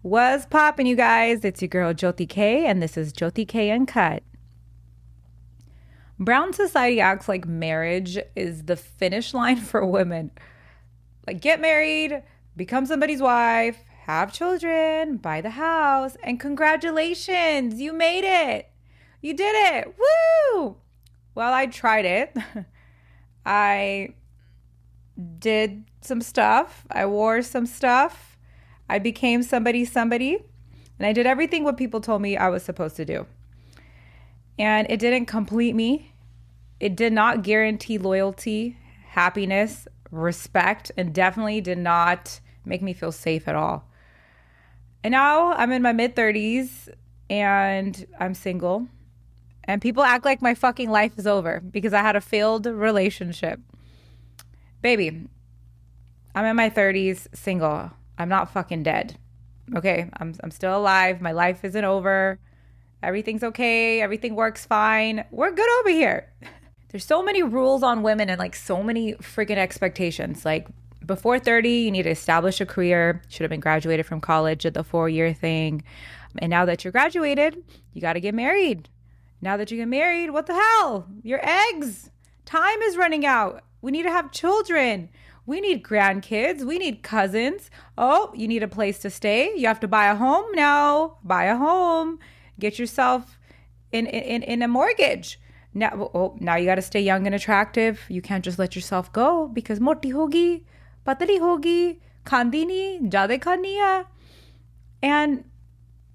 What's poppin', you guys? It's your girl Joty Kay, and this is Joty Kay Uncut. Brown society acts like marriage is the finish line for women. Like, get married, become somebody's wife, have children, buy the house, and congratulations, you made it. You did it. Woo! Well, I tried it. I did some stuff. I wore some stuff. I became somebody, and I did everything what people told me I was supposed to do. And it didn't complete me. It did not guarantee loyalty, happiness, respect, and definitely did not make me feel safe at all. And now I'm in my mid-30s and I'm single. And people act like my fucking life is over because I had a failed relationship. Baby, I'm in my 30s, single. I'm not fucking dead. Okay, I'm still alive. My life isn't over. Everything's okay. Everything works fine. We're good over here. There's so many rules on women and like so many freaking expectations. Like before 30, you need to establish a career. Should have been graduated from college at the 4-year thing. And now that you're graduated, you got to get married. Now that you get married, what the hell? Your eggs. Time is running out. We need to have children. We need grandkids. We need cousins. Oh, you need a place to stay. You have to buy a home now. Buy a home. Get yourself in a mortgage. Now you got to stay young and attractive. You can't just let yourself go because moti hogi, patli hogi, khandi nahi, jade khani hai. And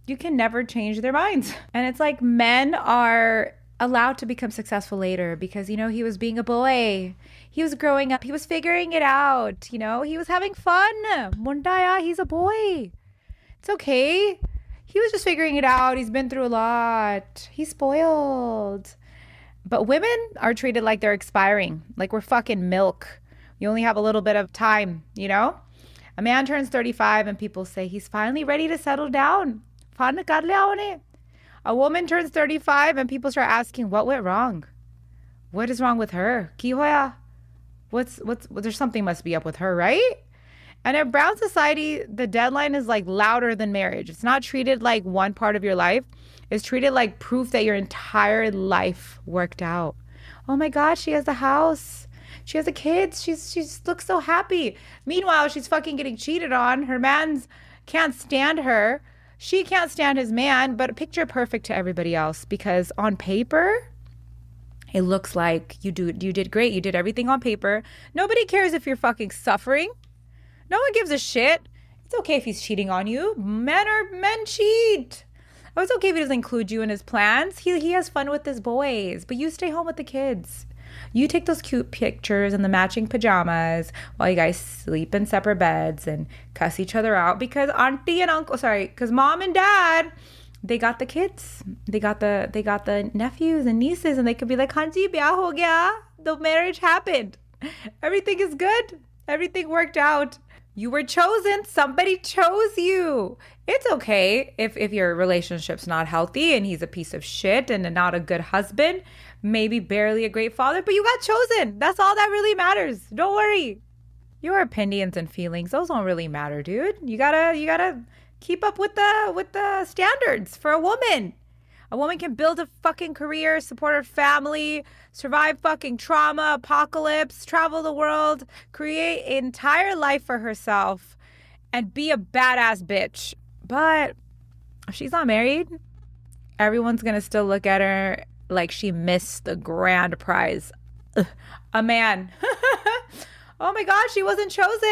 you can never change their minds. And it's like men are allowed to become successful later because, he was being a boy. He was growing up. He was figuring it out. He was having fun. Mundaya, he's a boy. It's okay. He was just figuring it out. He's been through a lot. He's spoiled. But women are treated like they're expiring, like we're fucking milk. You only have a little bit of time, A man turns 35 and people say he's finally ready to settle down. A woman turns 35 and people start asking what went wrong. What is wrong with her? Ki hoya? There's something must be up with her, right? And in brown society, the deadline is like louder than marriage. It's not treated like one part of your life. It's treated like proof that your entire life worked out. Oh my God, she has a house. She has a kid. She looks so happy. Meanwhile, she's fucking getting cheated on. Her man's can't stand her. She can't stand his man, but picture perfect to everybody else because on paper, it looks like you did great. You did everything on paper. Nobody cares if you're fucking suffering. No one gives a shit. It's okay if he's cheating on you. Men cheat. Oh, it's okay if he doesn't include you in his plans. He has fun with his boys, but you stay home with the kids. You take those cute pictures in the matching pajamas while you guys sleep in separate beds and cuss each other out because because mom and dad, they got the kids. They got the nephews and nieces and they could be like, Hanji, bya ho gaya. The marriage happened. Everything is good. Everything worked out. You were chosen. Somebody chose you. It's okay if your relationship's not healthy and he's a piece of shit and not a good husband, maybe barely a great father, but you got chosen. That's all that really matters. Don't worry. Your opinions and feelings, those don't really matter, dude. You gotta keep up with the standards for a woman. A woman can build a fucking career, support her family, survive fucking trauma, apocalypse, travel the world, create an entire life for herself, and be a badass bitch. But if she's not married, everyone's going to still look at her like she missed the grand prize. Ugh, a man. Oh my God, she wasn't chosen.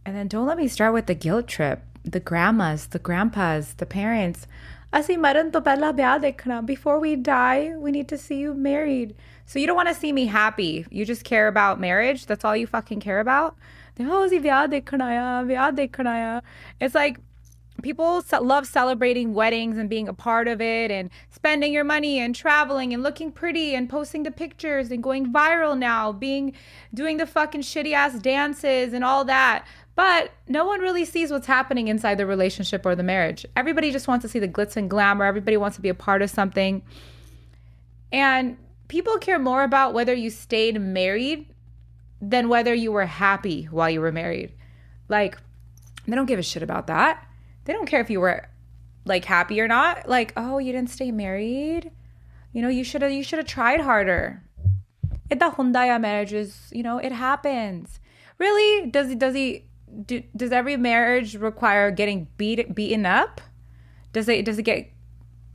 And then don't let me start with the guilt trip. The grandmas, the grandpas, the parents. Asi maran to pehla bya dekhna. Before we die, we need to see you married. So you don't want to see me happy. You just care about marriage. That's all you fucking care about. It's like people love celebrating weddings and being a part of it and spending your money and traveling and looking pretty and posting the pictures and going viral now, doing the fucking shitty ass dances and all that. But no one really sees what's happening inside the relationship or the marriage. Everybody just wants to see the glitz and glamour. Everybody wants to be a part of something. And people care more about whether you stayed married than whether you were happy while you were married. Like, they don't give a shit about that. They don't care if you were like happy or not. Like, oh, you didn't stay married. You should have tried harder. Ita hundaya marriages, it happens. Really? Does every marriage require getting beaten up? Does it get,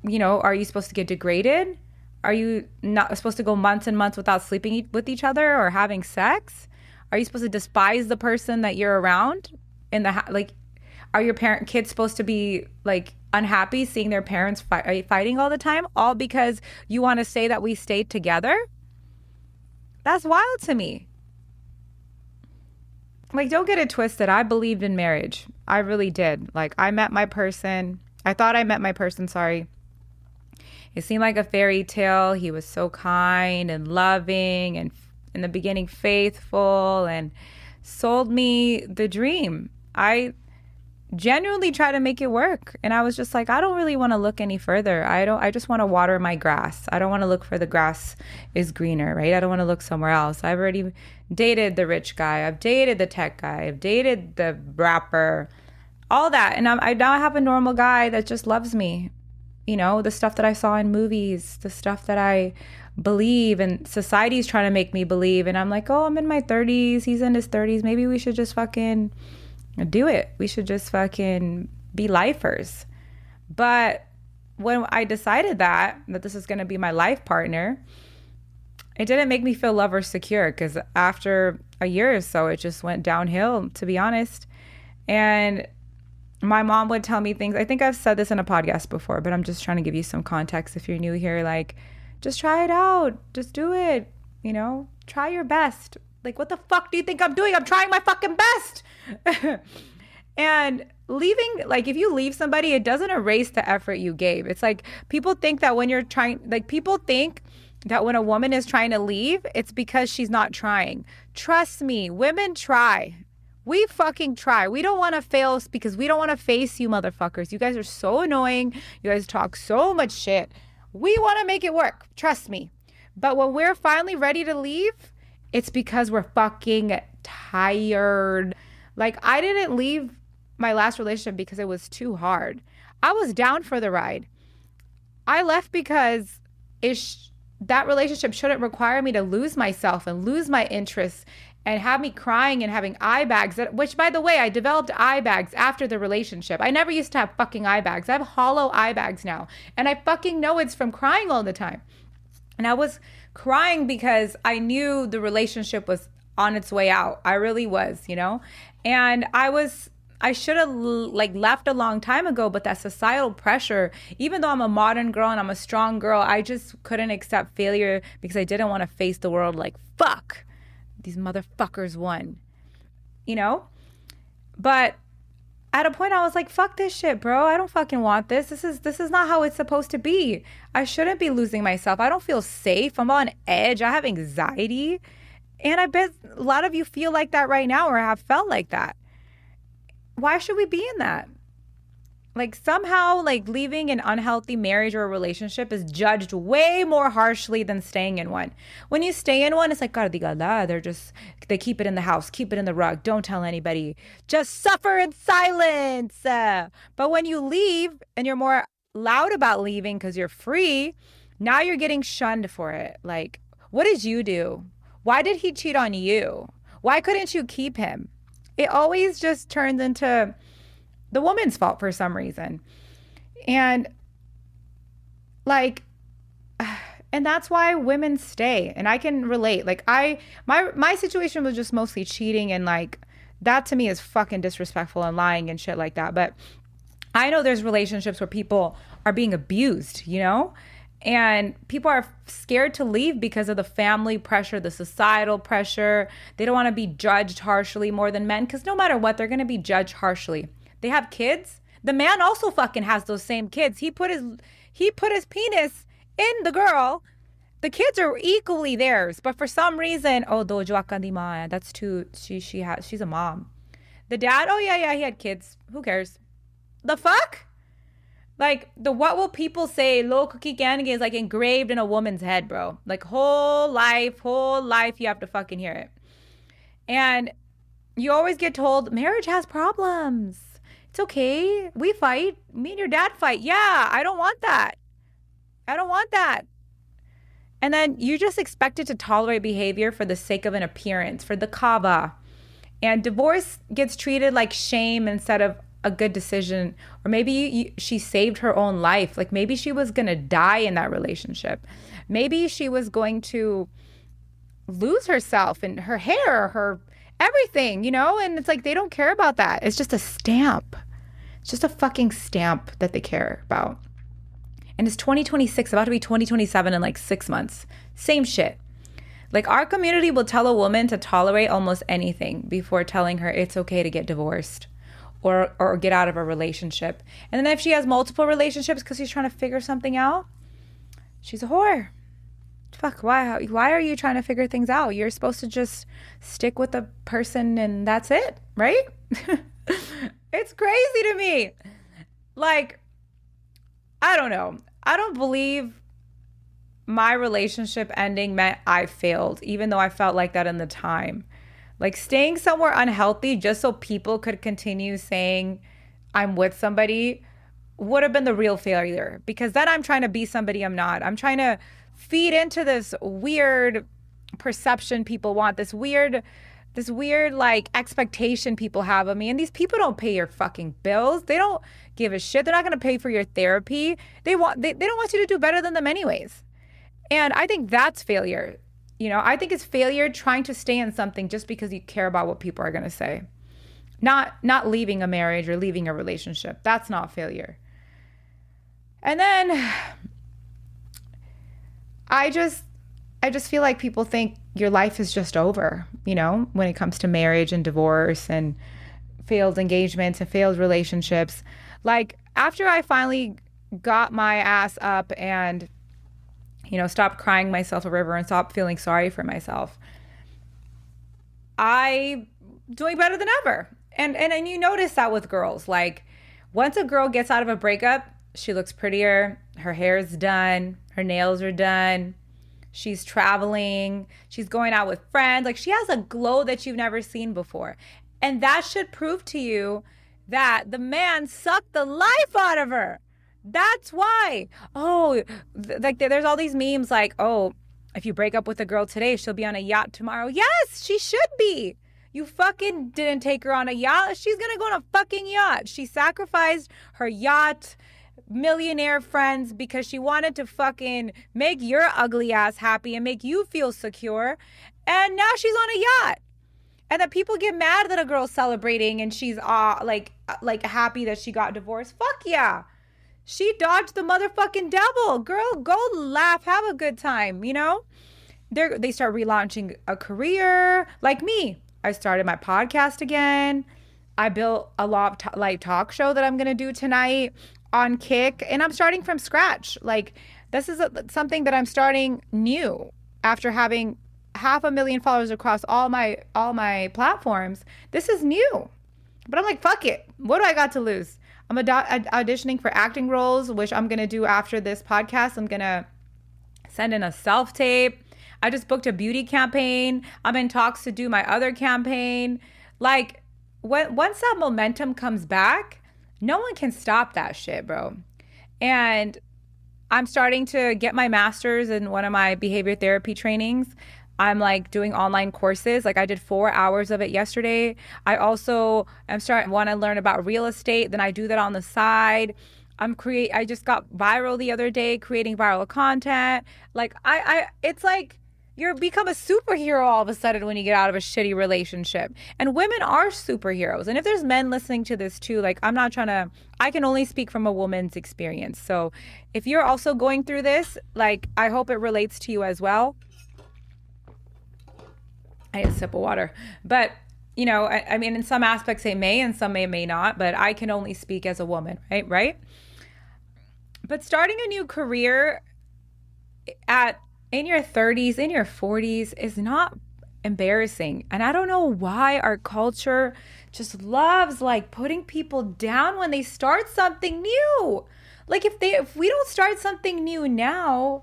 are you supposed to get degraded? Are you not supposed to go months and months without sleeping with each other or having sex? Are you supposed to despise the person that you're around like, are your kids supposed to be like unhappy seeing their parents fighting all the time, all because you want to say that we stayed together? That's wild to me. Like, don't get it twisted. I believed in marriage. I really did. Like, I met my person. I thought I met my person, sorry. It seemed like a fairy tale. He was so kind and loving and in the beginning faithful and sold me the dream. I genuinely tried to make it work. And I was just like, I don't really want to look any further. I just want to water my grass. I don't want to look for the grass is greener, right? I don't want to look somewhere else. I've already dated the rich guy. I've dated the tech guy. I've dated the rapper, all that. And I now have a normal guy that just loves me. The stuff that I saw in movies, the stuff that I believe and society's trying to make me believe. And I'm like, oh, I'm in my 30s. He's in his 30s. Maybe we should just fucking do it. We should just fucking be lifers. But when I decided that this is going to be my life partner, it didn't make me feel love or secure, because after a year or so, it just went downhill, to be honest. And my mom would tell me things. I think I've said this in a podcast before, but I'm just trying to give you some context if you're new here. Like, just try it out. Just do it. Try your best. Like, what the fuck do you think I'm doing? I'm trying my fucking best. And leaving, like, if you leave somebody, it doesn't erase the effort you gave. It's like people think that when a woman is trying to leave, it's because she's not trying. Trust me, women try. We fucking try. We don't want to fail because we don't want to face you motherfuckers. You guys are so annoying. You guys talk so much shit. We want to make it work. Trust me. But when we're finally ready to leave, it's because we're fucking tired. Like, I didn't leave my last relationship because it was too hard. I was down for the ride. I left because that relationship shouldn't require me to lose myself and lose my interests and have me crying and having eye bags, which, by the way, I developed eye bags after the relationship. I never used to have fucking eye bags. I have hollow eye bags now. And I fucking know it's from crying all the time. And I was crying because I knew the relationship was on its way out. I really was, And I should have left a long time ago, but that societal pressure, even though I'm a modern girl and I'm a strong girl, I just couldn't accept failure because I didn't want to face the world like, fuck, these motherfuckers won, But at a point I was like, fuck this shit, bro. I don't fucking want this. This is not how it's supposed to be. I shouldn't be losing myself. I don't feel safe. I'm on edge. I have anxiety. And I bet a lot of you feel like that right now or have felt like that. Why should we be in that? Like, somehow, like, leaving an unhealthy marriage or a relationship is judged way more harshly than staying in one. When you stay in one, it's like, they keep it in the house, keep it in the rug, don't tell anybody, just suffer in silence. But when you leave and you're more loud about leaving because you're free, now you're getting shunned for it. Like, what did you do? Why did he cheat on you? Why couldn't you keep him? It always just turns into the woman's fault for some reason. And and that's why women stay. And I can relate. Like, my situation was just mostly cheating, and like, that to me is fucking disrespectful and lying and shit like that. But I know there's relationships where people are being abused, and people are scared to leave because of the family pressure, the societal pressure. They don't want to be judged harshly more than men, because no matter what, they're going to be judged harshly. They have kids. The man also fucking has those same kids. He put his penis in the girl. The kids are equally theirs, but for some reason, that's too. She's a mom. The dad, oh yeah, he had kids. Who cares? The fuck? Like, the what will people say, low cookie candy is like engraved in a woman's head, bro. Like, whole life, you have to fucking hear it. And you always get told marriage has problems. It's okay. We fight. Me and your dad fight. Yeah, I don't want that. I don't want that. And then you're just expected to tolerate behavior for the sake of an appearance, for the kava. And divorce gets treated like shame instead of a good decision. Or maybe she saved her own life. Like maybe she was going to die in that relationship. Maybe she was going to lose herself and her hair, her everything, you know? And it's like they don't care about that. It's just a stamp. It's just a fucking stamp that they care about. And it's 2026, about to be 2027 in like 6 months. Same shit. Like our community will tell a woman to tolerate almost anything before telling her it's okay to get divorced or get out of a relationship. And then if she has multiple relationships because she's trying to figure something out, she's a whore. Fuck, why are you trying to figure things out? You're supposed to just stick with the person and that's it, right? It's crazy to me. Like, I don't know. I don't believe my relationship ending meant I failed, even though I felt like that in the time. Like staying somewhere unhealthy just so people could continue saying I'm with somebody would have been the real failure, because then I'm trying to be somebody I'm not. I'm trying to feed into this weird perception people want, this weird like expectation people have of me. And these people don't pay your fucking bills. They don't give a shit. They're not going to pay for your therapy. They don't want you to do better than them anyways. And I think that's failure. You know, I think it's failure trying to stay in something just because you care about what people are going to say. Not leaving a marriage or leaving a relationship. That's not failure. And then I just feel like people think your life is just over, you know, when it comes to marriage and divorce and failed engagements and failed relationships. Like after I finally got my ass up and, you know, stopped crying myself a river and stopped feeling sorry for myself, I doing better than ever. And you notice that with girls. Like once a girl gets out of a breakup, she looks prettier, her hair's done, her nails are done. She's traveling. She's going out with friends. Like she has a glow that you've never seen before. And that should prove to you that the man sucked the life out of her. That's why. Oh, like there's all these memes like, oh, if you break up with a girl today, she'll be on a yacht tomorrow. Yes, she should be. You fucking didn't take her on a yacht. She's going to go on a fucking yacht. She sacrificed her yacht, millionaire friends because she wanted to fucking make your ugly ass happy and make you feel secure. And now she's on a yacht. And then people get mad that a girl's celebrating and she's like happy that she got divorced. Fuck yeah. She dodged the motherfucking devil. Girl, go laugh, have a good time, you know? They start relaunching a career. Like me, I started my podcast again. I built a live talk show that I'm going to do tonight on Kick, and I'm starting from scratch. Like this is something that I'm starting new after having 500,000 followers across all my platforms. This is new, but I'm like, fuck it. What do I got to lose? I'm auditioning for acting roles, which I'm gonna do after this podcast. I'm gonna send in a self-tape. I just booked a beauty campaign. I'm in talks to do my other campaign. Like once that momentum comes back, no one can stop that shit, bro. And I'm starting to get my master's in one of my behavior therapy trainings. I'm like doing online courses. Like I did 4 hours of it yesterday. I also want to learn about real estate. Then I do that on the side. I just got viral the other day creating viral content. Like it's like you become a superhero all of a sudden when you get out of a shitty relationship. And women are superheroes. And if there's men listening to this too, like I can only speak from a woman's experience. So if you're also going through this, like I hope it relates to you as well. I need a sip of water. But, you know, I mean, in some aspects they may and some may not, but I can only speak as a woman, right? But starting a new career in your 30s, in your 40s is not embarrassing. And I don't know why our culture just loves like putting people down when they start something new. Like if we don't start something new now,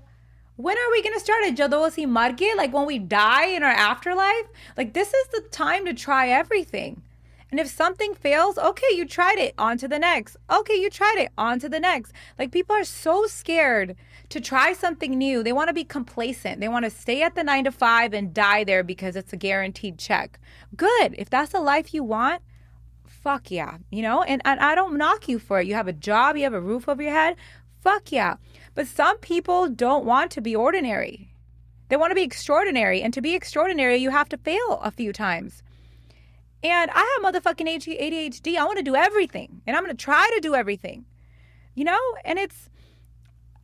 when are we going to start a Jadosi Marke? Like when we die in our afterlife? Like this is the time to try everything. And if something fails, okay, you tried it, on to the next. Okay, you tried it, on to the next. Like, people are so scared to try something new. They want to be complacent. They want to stay at the 9 to 5 and die there because it's a guaranteed check. Good. If that's the life you want, fuck yeah, you know? And I don't knock you for it. You have a job, you have a roof over your head. Fuck yeah. But some people don't want to be ordinary. They want to be extraordinary. And to be extraordinary, you have to fail a few times. And I have motherfucking ADHD. I want to do everything. And I'm going to try to do everything. You know? And it's,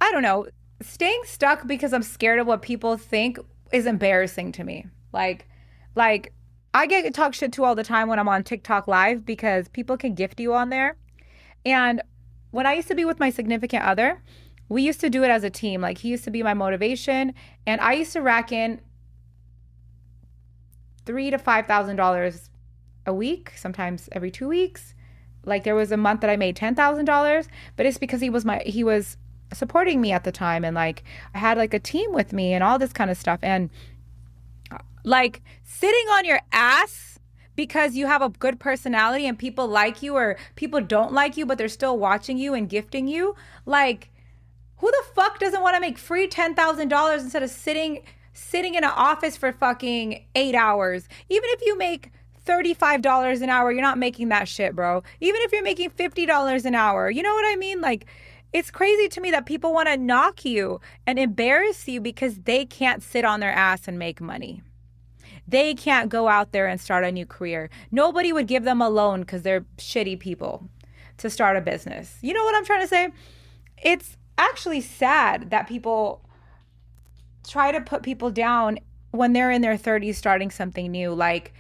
I don't know, staying stuck because I'm scared of what people think is embarrassing to me. Like I get talk shit to all the time when I'm on TikTok live because people can gift you on there. And when I used to be with my significant other, we used to do it as a team. Like, he used to be my motivation, and I used to rack in $3,000 to $5,000 a week, sometimes every 2 weeks. Like, there was a month that I made $10,000, but it's because he was supporting me at the time, and like I had like a team with me and all this kind of stuff. And like, sitting on your ass because you have a good personality and people like you, or people don't like you but they're still watching you and gifting you, like, who the fuck doesn't want to make free $10,000 instead of sitting in an office for fucking 8 hours? Even if you make $35 an hour, you're not making that shit, bro. Even if you're making $50 an hour, you know what I mean? Like, it's crazy to me that people want to knock you and embarrass you because they can't sit on their ass and make money. They can't go out there and start a new career. Nobody would give them a loan because they're shitty people to start a business. You know what I'm trying to say? It's actually sad that people try to put people down when they're in their 30s starting something new. Like,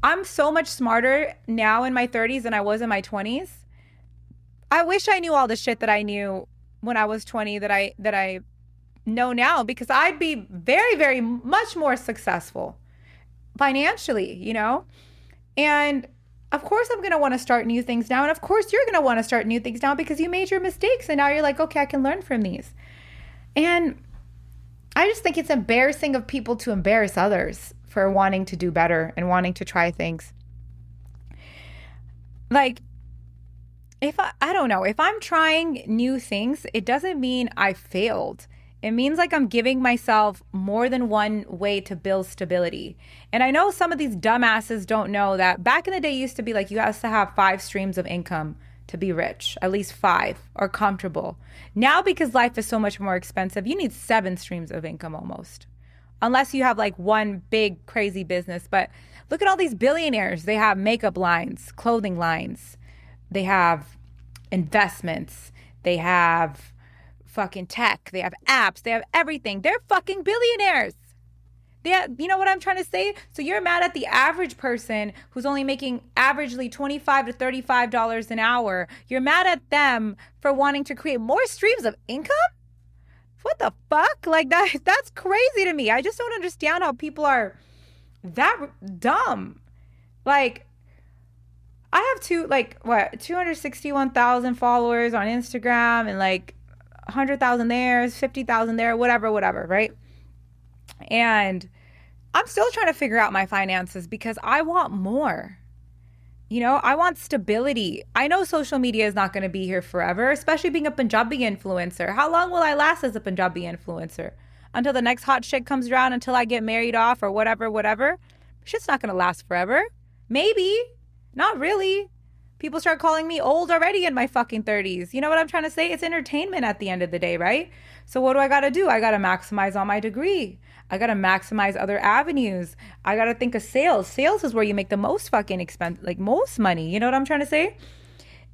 I'm so much smarter now in my 30s than I was in my 20s. I wish I knew all the shit that I knew when I was 20 that I know now, because I'd be very, very much more successful financially, you know? And of course I'm going to want to start new things now. And of course you're going to want to start new things now because you made your mistakes and now you're like, okay, I can learn from these. And I just think it's embarrassing of people to embarrass others for wanting to do better and wanting to try things. Like, if I don't know, if I'm trying new things, it doesn't mean I failed. It means like I'm giving myself more than one way to build stability. And I know some of these dumbasses don't know that back in the day it used to be like you have to have 5 streams of income to be rich, at least 5, or comfortable. Now, because life is so much more expensive, you need 7 streams of income almost. Unless you have like one big crazy business. But look at all these billionaires. They have makeup lines, clothing lines. They have investments. They have fucking tech. They have apps. They have everything. They're fucking billionaires. You know what I'm trying to say? So you're mad at the average person who's only making averagely $25 to $35 an hour. You're mad at them for wanting to create more streams of income? What the fuck? Like, that's crazy to me. I just don't understand how people are that dumb. Like, I have 261,000 followers on Instagram and like 100,000 there, 50,000 there, whatever, right? And I'm still trying to figure out my finances because I want more. You know, I want stability. I know social media is not going to be here forever, especially being a Punjabi influencer. How long will I last as a Punjabi influencer? Until the next hot shit comes around, until I get married off or whatever. Shit's not going to last forever. Maybe. Not really. People start calling me old already in my fucking 30s. You know what I'm trying to say? It's entertainment at the end of the day, right? So what do I got to do? I got to maximize on my degree. I got to maximize other avenues. I got to think of sales. Sales is where you make the most fucking expense, like most money. You know what I'm trying to say?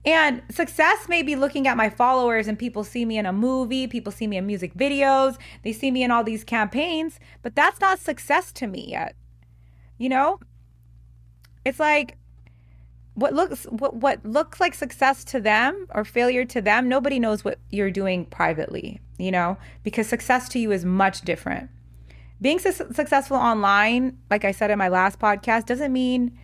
And success may be looking at my followers and people see me in a movie. People see me in music videos. They see me in all these campaigns. But that's not success to me yet. You know? It's like, what looks like success to them or failure to them, nobody knows what you're doing privately, you know, because success to you is much different. Being successful online, like I said in my last podcast, doesn't mean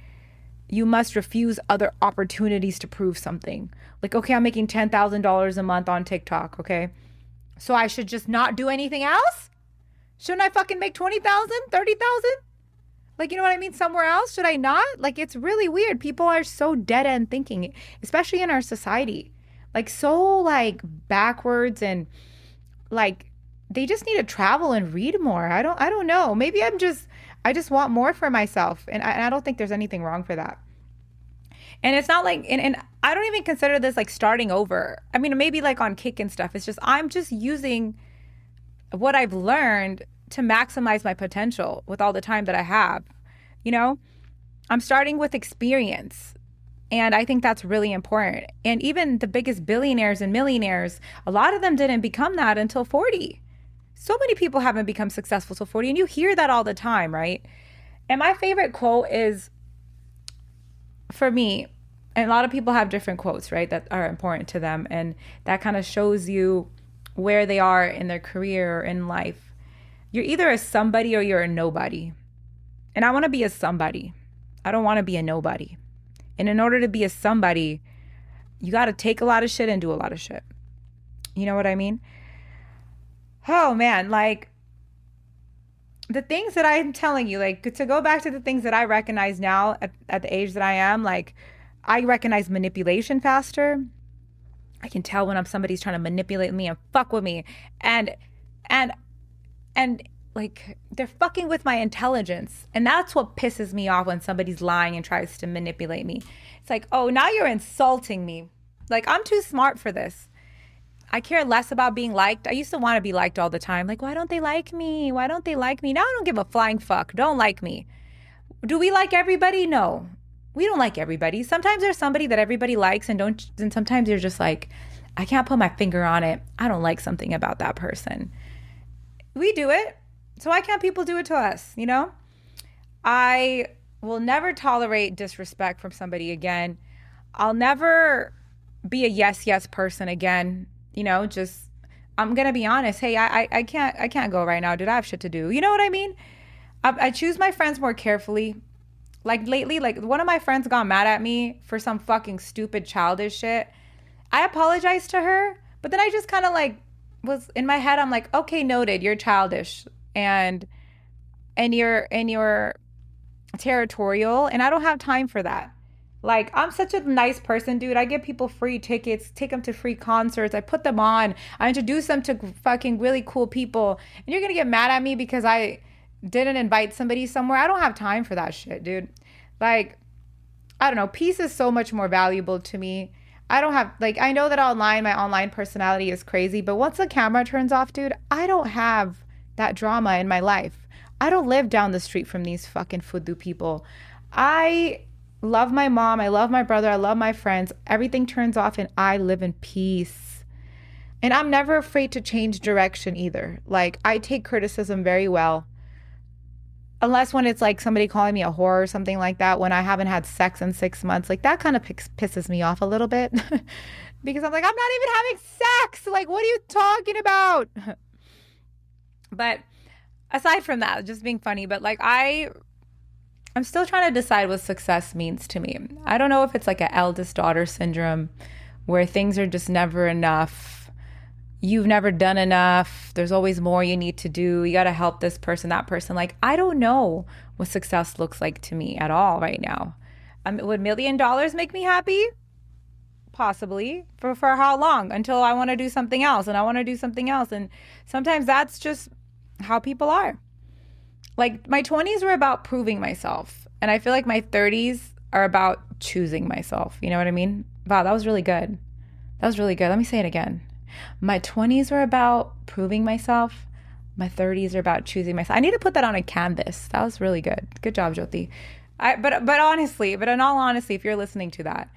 you must refuse other opportunities to prove something. Like, okay, I'm making $10,000 a month on TikTok, okay? So I should just not do anything else? Shouldn't I fucking make $20,000, $30,000? Like, you know what I mean? Somewhere else? Should I not? Like, it's really weird. People are so dead end thinking, especially in our society. Like, so, like, backwards and, like, they just need to travel and read more. I don't know. Maybe I just want more for myself. And I don't think there's anything wrong for that. And it's not like, and I don't even consider this like starting over. I mean, maybe like on Kick and stuff. It's just, I'm just using what I've learned to maximize my potential with all the time that I have. You know, I'm starting with experience. And I think that's really important. And even the biggest billionaires and millionaires, a lot of them didn't become that until 40. So many people haven't become successful till 40. And you hear that all the time, right? And my favorite quote is, for me, and a lot of people have different quotes, right, that are important to them. And that kind of shows you where they are in their career or in life. You're either a somebody or you're a nobody. And I want to be a somebody. I don't want to be a nobody. And in order to be a somebody, you got to take a lot of shit and do a lot of shit. You know what I mean? Oh man, like the things that I'm telling you, like to go back to the things that I recognize now at the age that I am, like I recognize manipulation faster. I can tell when somebody's trying to manipulate me and fuck with me. And and and like they're fucking with my intelligence. And that's what pisses me off when somebody's lying and tries to manipulate me. It's like, oh, now you're insulting me. Like, I'm too smart for this. I care less about being liked. I used to want to be liked all the time. Like, why don't they like me? Why don't they like me? Now I don't give a flying fuck. Don't like me. Do we like everybody? No. We don't like everybody. Sometimes there's somebody that everybody likes and sometimes you're just like, I can't put my finger on it. I don't like something about that person. We do it. So why can't people do it to us, you know? I will never tolerate disrespect from somebody again. I'll never be a yes person again. You know, just I'm gonna be honest. Hey, I can't go right now, dude. I have shit to do. You know what I mean? I choose my friends more carefully. Like lately, like one of my friends got mad at me for some fucking stupid childish shit. I apologized to her, but then I just kind of like was in my head. I'm like, okay, noted. You're childish and you're territorial, and I don't have time for that. Like, I'm such a nice person, dude. I give people free tickets, take them to free concerts. I put them on. I introduce them to fucking really cool people. And you're going to get mad at me because I didn't invite somebody somewhere? I don't have time for that shit, dude. Like, I don't know. Peace is so much more valuable to me. I don't have, like, I know that my online personality is crazy. But once the camera turns off, dude, I don't have that drama in my life. I don't live down the street from these fucking fudu people. I love my mom. I love my brother. I love my friends. Everything turns off and I live in peace. And I'm never afraid to change direction either. Like, I take criticism very well. Unless when it's like somebody calling me a whore or something like that, when I haven't had sex in 6 months, like that kind of pisses me off a little bit. Because I'm like, I'm not even having sex. Like, what are you talking about? But aside from that, just being funny, but like I'm still trying to decide what success means to me. I don't know if it's like an eldest daughter syndrome where things are just never enough. You've never done enough. There's always more you need to do. You got to help this person, that person. Like, I don't know what success looks like to me at all right now. Would $1,000,000 make me happy? Possibly. For how long? Until I want to do something else and I want to do something else. And sometimes that's just how people are. Like, my 20s were about proving myself. And I feel like my 30s are about choosing myself. You know what I mean? Wow, that was really good. That was really good. Let me say it again. My 20s were about proving myself. My 30s are about choosing myself. I need to put that on a canvas. That was really good. Good job, Joty. But in all honesty, if you're listening to that,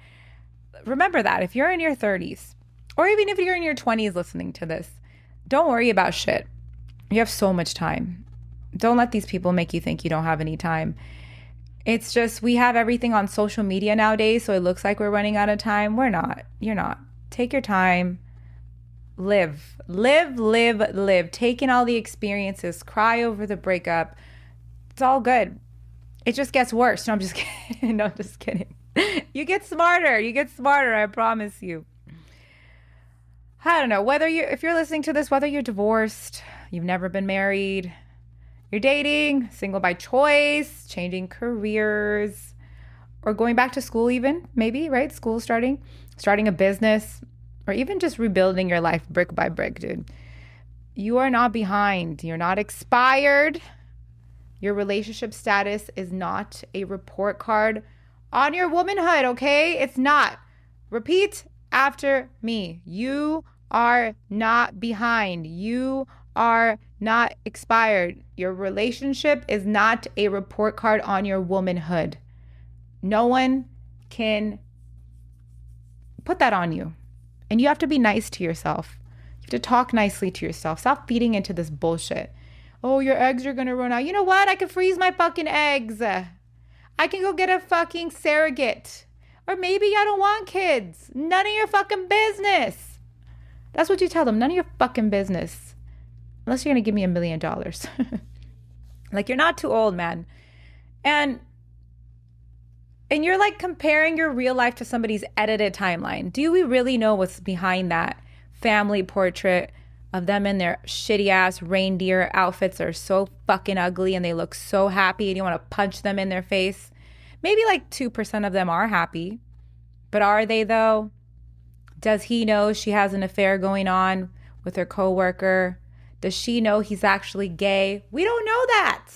remember that if you're in your 30s, or even if you're in your 20s listening to this, don't worry about shit. You have so much time. Don't let these people make you think you don't have any time. It's just, we have everything on social media nowadays, so it looks like we're running out of time. We're not. You're not. Take your time. Live. Take in all the experiences. Cry over the breakup. It's all good. It just gets worse. No, I'm just kidding. No, I'm just kidding. You get smarter. I promise you. I don't know. If you're listening to this, whether you're divorced, you've never been married, You're dating, single by choice, changing careers, or going back to school even, maybe, right? School starting a business, or even just rebuilding your life brick by brick, dude. You are not behind. You're not expired. Your relationship status is not a report card on your womanhood, okay? It's not. Repeat after me. You are not behind. You are not expired. Your relationship is not a report card on your womanhood. No one can put that on you. And you have to be nice to yourself. You have to talk nicely to yourself. Stop feeding into this bullshit. Oh, your eggs are going to run out. You know what? I can freeze my fucking eggs. I can go get a fucking surrogate. Or maybe I don't want kids. None of your fucking business. That's what you tell them. None of your fucking business. Unless you're going to give me $1 million. Like, you're not too old, man. And you're like comparing your real life to somebody's edited timeline. Do we really know what's behind that family portrait of them in their shitty ass reindeer outfits that are so fucking ugly and they look so happy and you want to punch them in their face? Maybe like 2% of them are happy. But are they though? Does he know she has an affair going on with her coworker? Does she know he's actually gay? We don't know that.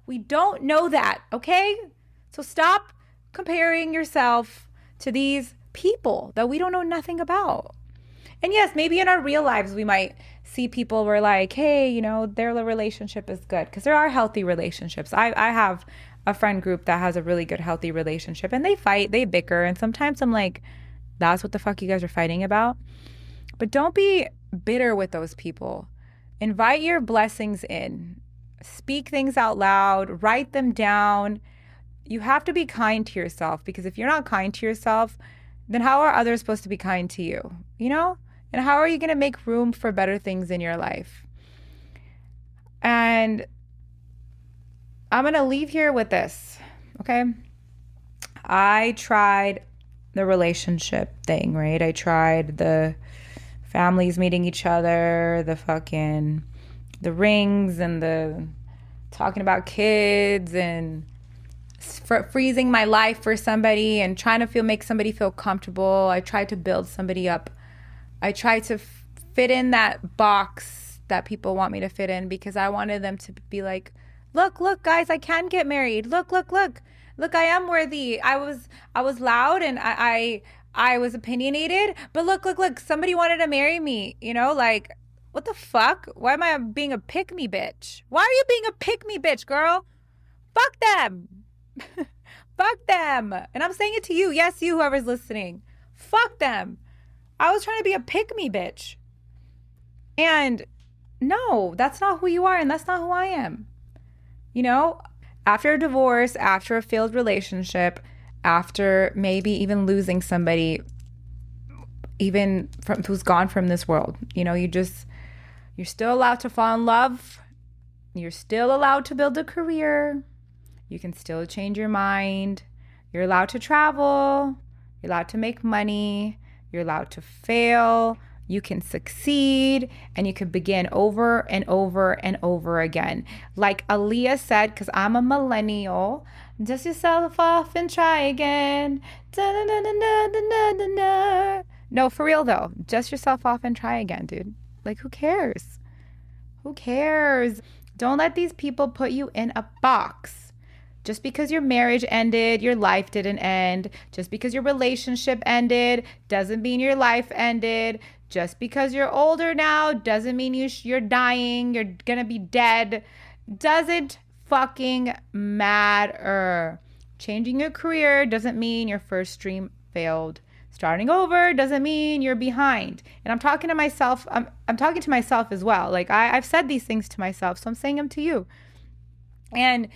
We don't know that, okay? So stop comparing yourself to these people that we don't know nothing about. And yes, maybe in our real lives, we might see people where like, hey, you know, their relationship is good. Because there are healthy relationships. I have a friend group that has a really good, healthy relationship. And they fight, they bicker. And sometimes I'm like, that's what the fuck you guys are fighting about? But don't be bitter with those people. Invite your blessings in. Speak things out loud. Write them down. You have to be kind to yourself, because if you're not kind to yourself, then how are others supposed to be kind to you? You know? And how are you going to make room for better things in your life? And I'm going to leave here with this, okay? I tried the relationship thing, right? I tried the families meeting each other, the rings and the talking about kids and freezing my life for somebody and trying to make somebody feel comfortable. I tried to build somebody up. I tried to fit in that box that people want me to fit in, because I wanted them to be like, look, guys, I can get married. Look, I am worthy. I was loud and I was opinionated, but look, somebody wanted to marry me, you know, like, what the fuck? Why am I being a pick-me bitch? Why are you being a pick-me bitch, girl? Fuck them. Fuck them. And I'm saying it to you. Yes, you, whoever's listening. Fuck them. I was trying to be a pick-me bitch. And no, that's not who you are, and that's not who I am. You know, after a divorce, after a failed relationship, after maybe even losing somebody, even who's gone from this world, you know, you're still allowed to fall in love. You're still allowed to build a career. You can still change your mind. You're allowed to travel. You're allowed to make money. You're allowed to fail. You can succeed, and you can begin over and over and over again. Like Aaliyah said, because I'm a millennial, dust yourself off and try again. No, for real though. Dust yourself off and try again, dude. Like, who cares? Who cares? Don't let these people put you in a box. Just because your marriage ended, your life didn't end. Just because your relationship ended doesn't mean your life ended. Just because you're older now doesn't mean you're dying. You're gonna be dead. Doesn't fucking matter. Changing your career doesn't mean your first dream failed. Starting over doesn't mean you're behind. And I'm talking to myself. I'm talking to myself as well. Like I've said these things to myself, so I'm saying them to you. And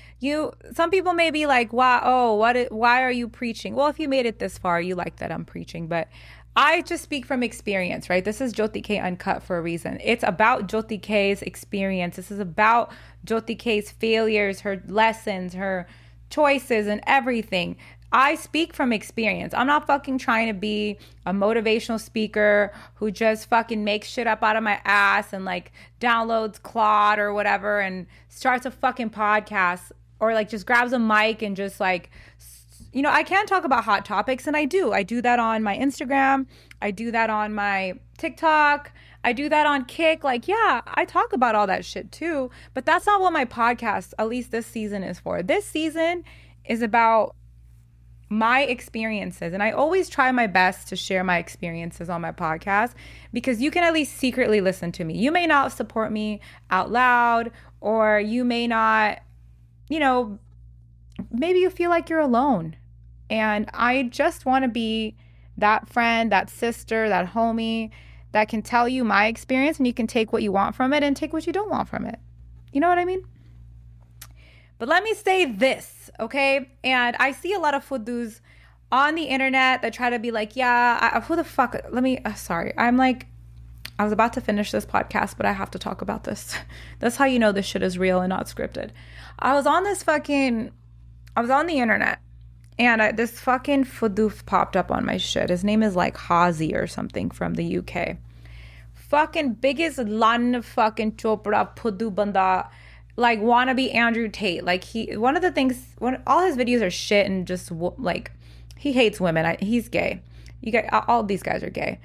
some people may be like, wow, why are you preaching? Well, if you made it this far, you like that I'm preaching, but I just speak from experience, right? This is Joty Kay Uncut for a reason. It's about Joty Kay's experience. This is about Joty Kay's failures, her lessons, her choices, and everything. I speak from experience. I'm not fucking trying to be a motivational speaker who just fucking makes shit up out of my ass and like downloads Claude or whatever and starts a fucking podcast or like just grabs a mic and just like, I can talk about hot topics, and I do. I do that on my Instagram. I do that on my TikTok. I do that on Kick. Like, yeah, I talk about all that shit too. But that's not what my podcast, at least this season, is for. This season is about my experiences. And I always try my best to share my experiences on my podcast because you can at least secretly listen to me. You may not support me out loud, or you may not, maybe you feel like you're alone. And I just want to be that friend, that sister, that homie that can tell you my experience, and you can take what you want from it and take what you don't want from it. You know what I mean? But let me say this, okay? And I see a lot of fudus on the internet that try to be like, who the fuck? Sorry. I'm like, I was about to finish this podcast, but I have to talk about this. That's how you know this shit is real and not scripted. I was on the internet, and this fucking fudu popped up on my shit. His name is like Hazi or something from the UK. Fucking biggest lan fucking chopra fudu banda, like wannabe Andrew Tate. Like all his videos are shit and just like he hates women. He's gay. All these guys are gay.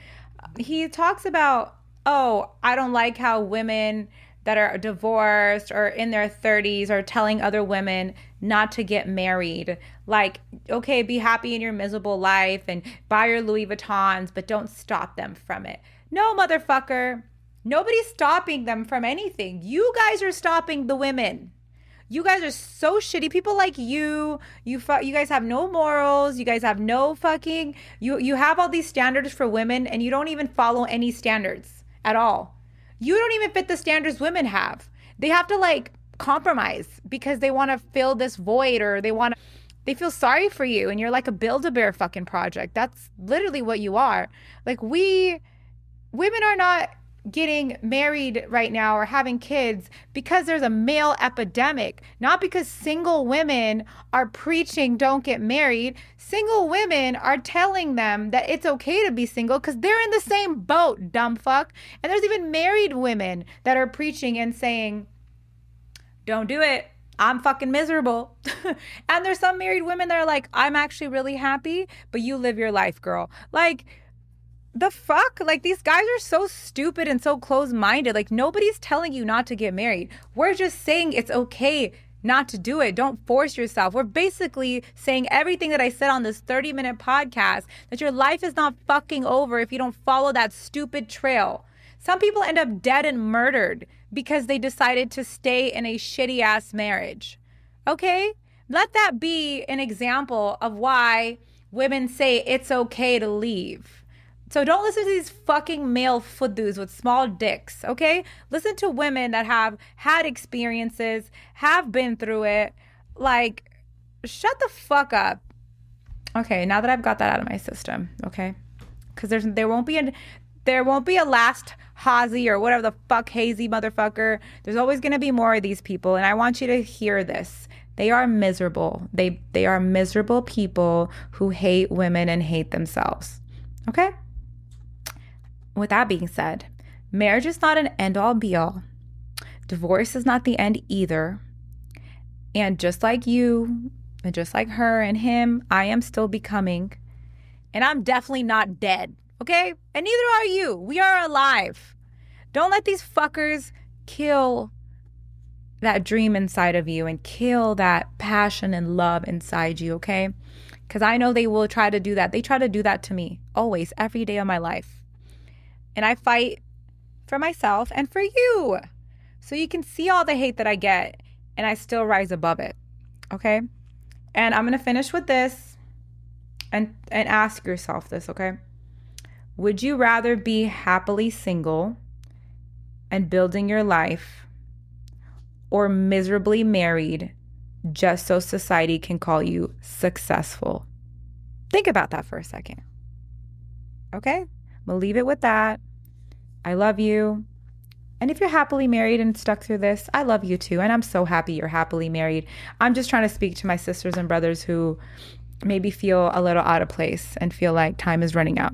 He talks about, I don't like how women that are divorced or in their 30s are telling other women not to get married. Like, okay, be happy in your miserable life and buy your Louis Vuittons, but don't stop them from it. No, motherfucker. Nobody's stopping them from anything. You guys are stopping the women. You guys are so shitty. People like you guys have no morals. You guys have no fucking, you have all these standards for women, and you don't even follow any standards at all. You don't even fit the standards women have. They have to like compromise because they want to fill this void, or they feel sorry for you, and you're like a Build-A-Bear fucking project. That's literally what you are. Like women are not getting married right now or having kids because there's a male epidemic, not because single women are preaching don't get married. Single women are telling them that it's okay to be single because they're in the same boat, dumb fuck. And there's even married women that are preaching and saying, don't do it. I'm fucking miserable. And there's some married women that are like, I'm actually really happy, but you live your life, girl. Like, the fuck? Like, these guys are so stupid and so close-minded. Like, nobody's telling you not to get married. We're just saying it's okay not to do it. Don't force yourself. We're basically saying everything that I said on this 30-minute podcast, that your life is not fucking over if you don't follow that stupid trail. Some people end up dead and murdered because they decided to stay in a shitty-ass marriage. Okay? Let that be an example of why women say it's okay to leave. So don't listen to these fucking male fudus with small dicks, okay? Listen to women that have had experiences, have been through it. Like, shut the fuck up. Okay, now that I've got that out of my system, okay? Because there won't be a last Hazy or whatever the fuck hazy motherfucker. There's always going to be more of these people, and I want you to hear this. They are miserable. They are miserable people who hate women and hate themselves, okay? With that being said, marriage is not an end-all be-all. Divorce is not the end either. And just like you, and just like her and him, I am still becoming. And I'm definitely not dead, okay? And neither are you. We are alive. Don't let these fuckers kill that dream inside of you and kill that passion and love inside you, okay? Because I know they will try to do that. They try to do that to me always, every day of my life. And I fight for myself and for you. So you can see all the hate that I get, and I still rise above it. Okay? And I'm going to finish with this and ask yourself this, okay? Would you rather be happily single and building your life, or miserably married just so society can call you successful? Think about that for a second. Okay? We'll leave it with that. I love you. And if you're happily married and stuck through this, I love you too. And I'm so happy you're happily married. I'm just trying to speak to my sisters and brothers who maybe feel a little out of place and feel like time is running out.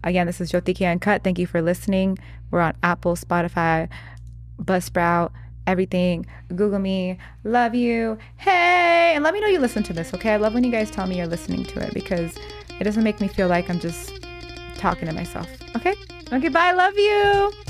Again, this is Joty Kay Uncut. Thank you for listening. We're on Apple, Spotify, Buzzsprout, everything. Google me. Love you. Hey, and let me know you listen to this, okay? I love when you guys tell me you're listening to it because it doesn't make me feel like I'm just talking to myself. Okay? Okay, bye. Love you.